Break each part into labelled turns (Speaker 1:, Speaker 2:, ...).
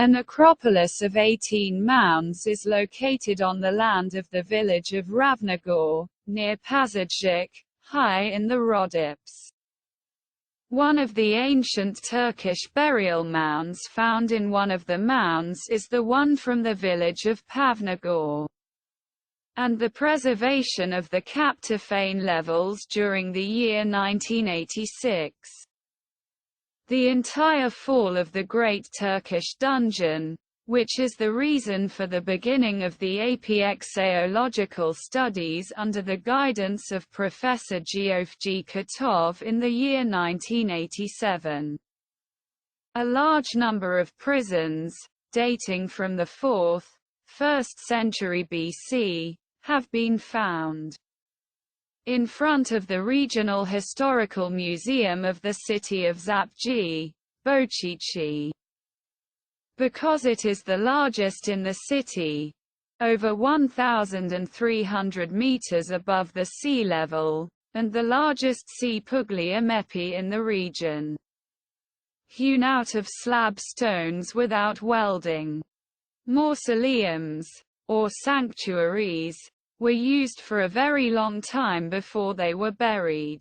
Speaker 1: A necropolis of 18 mounds is located on the land of the village of Ravnogor, near Pazarcik, high in the Rhodops. One of the ancient Turkish burial mounds found in one of the mounds is the one from the village of Pavnogor. And the preservation of the Kaptafane levels during the year 1986. The entire fall of the Great Turkish Dungeon, which is the reason for the beginning of the apexeological studies under the guidance of Professor Geoffrey Katov in the year 1987. A large number of prisons, dating from the 4th, 1st century BC, have been found in front of the Regional Historical Museum of the city of Zapci, Bochichi. Because it is the largest in the city, over 1,300 meters above the sea level, and the largest sea puglia mepi in the region. Hewn out of slab stones without welding. Mausoleums, or sanctuaries, were used for a very long time before they were buried.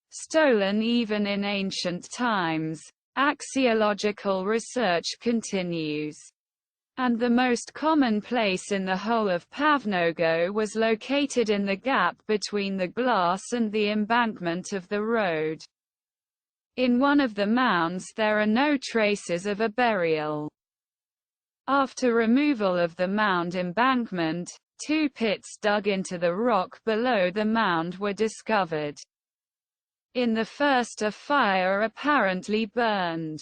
Speaker 1: Stolen even in ancient times, axiological research continues. And the most common place in the whole of Pavnogo was located in the gap between the glass and the embankment of the road. In one of the mounds there are no traces of a burial. After removal of the mound embankment, 2 pits dug into the rock below the mound were discovered. In the first a fire apparently burned,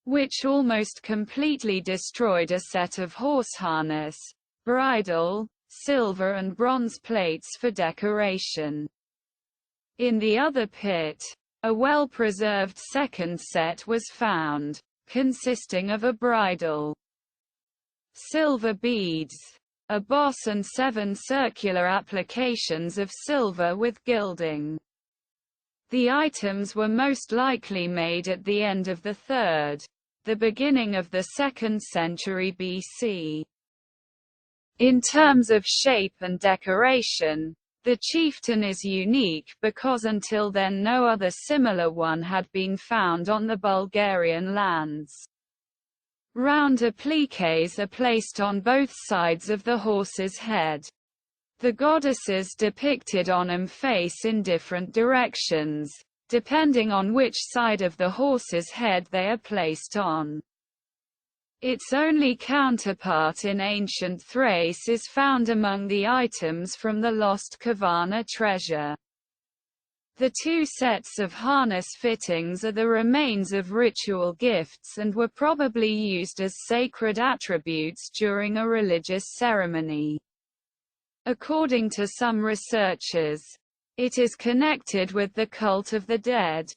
Speaker 1: which almost completely destroyed a set of horse harness, bridle, silver and bronze plates for decoration. In the other pit, a well-preserved second set was found, consisting of a bridle, silver beads, a boss and 7 circular applications of silver with gilding. The items were most likely made at the end of the 3rd, the beginning of the 2nd century BC. In terms of shape and decoration, the chieftain is unique because until then no other similar one had been found on the Bulgarian lands. Round appliques are placed on both sides of the horse's head. The goddesses depicted on them face in different directions, depending on which side of the horse's head they are placed on. Its only counterpart in ancient Thrace is found among the items from the lost Kavarna treasure. The 2 sets of harness fittings are the remains of ritual gifts and were probably used as sacred attributes during a religious ceremony. According to some researchers, it is connected with the cult of the dead.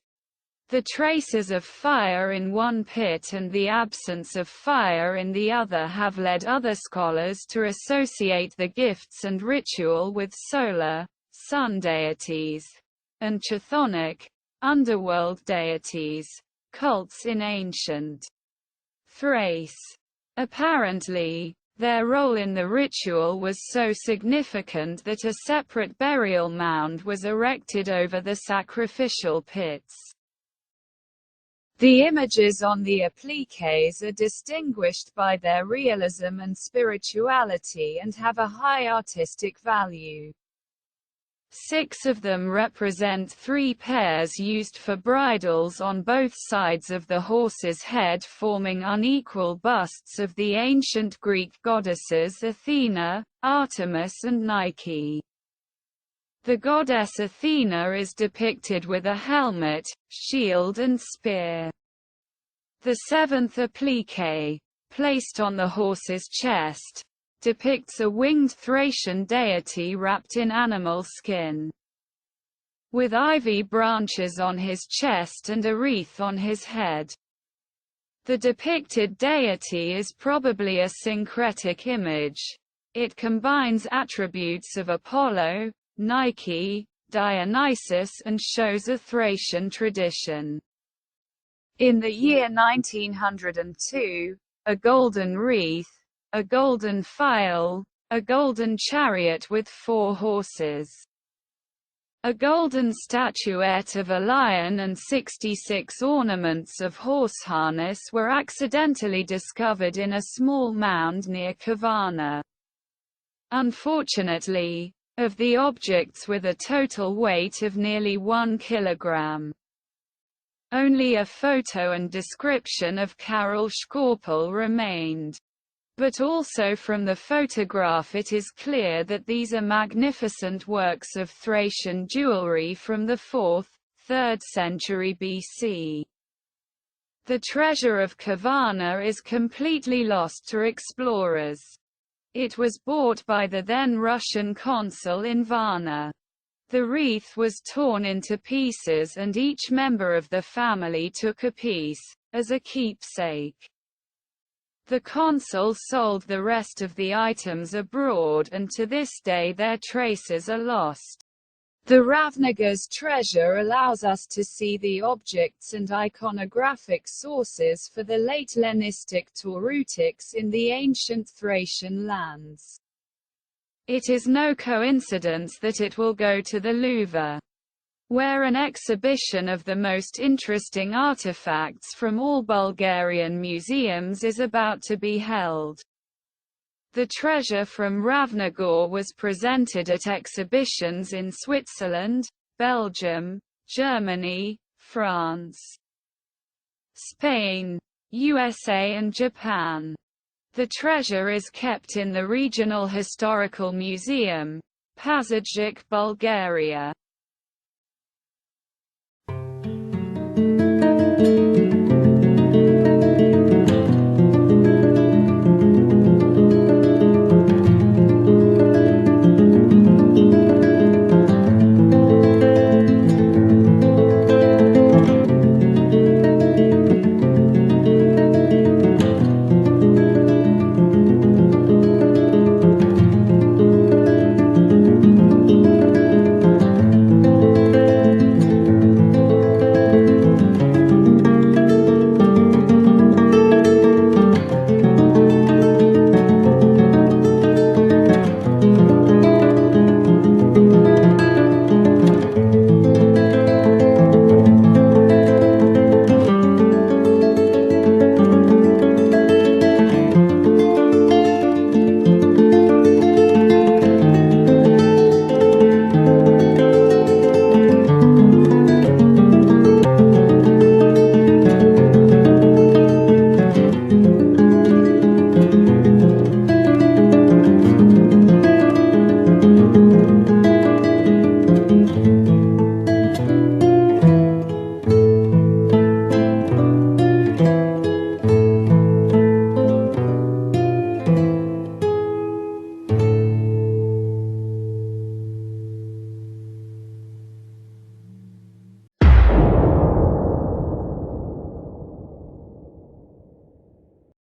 Speaker 1: The traces of fire in one pit and the absence of fire in the other have led other scholars to associate the gifts and ritual with solar, sun deities, and chthonic, underworld deities, cults in ancient Thrace. Apparently, their role in the ritual was so significant that a separate burial mound was erected over the sacrificial pits. The images on the appliques are distinguished by their realism and spirituality and have a high artistic value. 6 of them represent 3 pairs used for bridles on both sides of the horse's head, forming unequal busts of the ancient Greek goddesses Athena, Artemis and Nike. The goddess Athena is depicted with a helmet, shield and spear. The 7th applique, placed on the horse's chest, depicts a winged Thracian deity wrapped in animal skin, with ivy branches on his chest and a wreath on his head. The depicted deity is probably a syncretic image. It combines attributes of Apollo, Nike, Dionysus and shows a Thracian tradition. In the year 1902, a golden wreath, a golden phial, a golden chariot with 4 horses, a golden statuette of a lion, and 66 ornaments of horse harness were accidentally discovered in a small mound near Kavarna. Unfortunately, of the objects with a total weight of nearly 1 kilogram, only a photo and description of Karol Szkorpel remained. But also from the photograph it is clear that these are magnificent works of Thracian jewelry from the 4th, 3rd century BC. The treasure of Kavarna is completely lost to explorers. It was bought by the then Russian consul in Varna. The wreath was torn into pieces and each member of the family took a piece, as a keepsake. The consul sold the rest of the items abroad, and to this day their traces are lost. The Ravnogor's treasure allows us to see the objects and iconographic sources for the late Hellenistic Taurutics in the ancient Thracian lands. It is no coincidence that it will go to the Louvre, where an exhibition of the most interesting artifacts from all Bulgarian museums is about to be held. The treasure from Ravnogor was presented at exhibitions in Switzerland, Belgium, Germany, France, Spain, USA and Japan. The treasure is kept in the Regional Historical Museum, Pazardzhik, Bulgaria.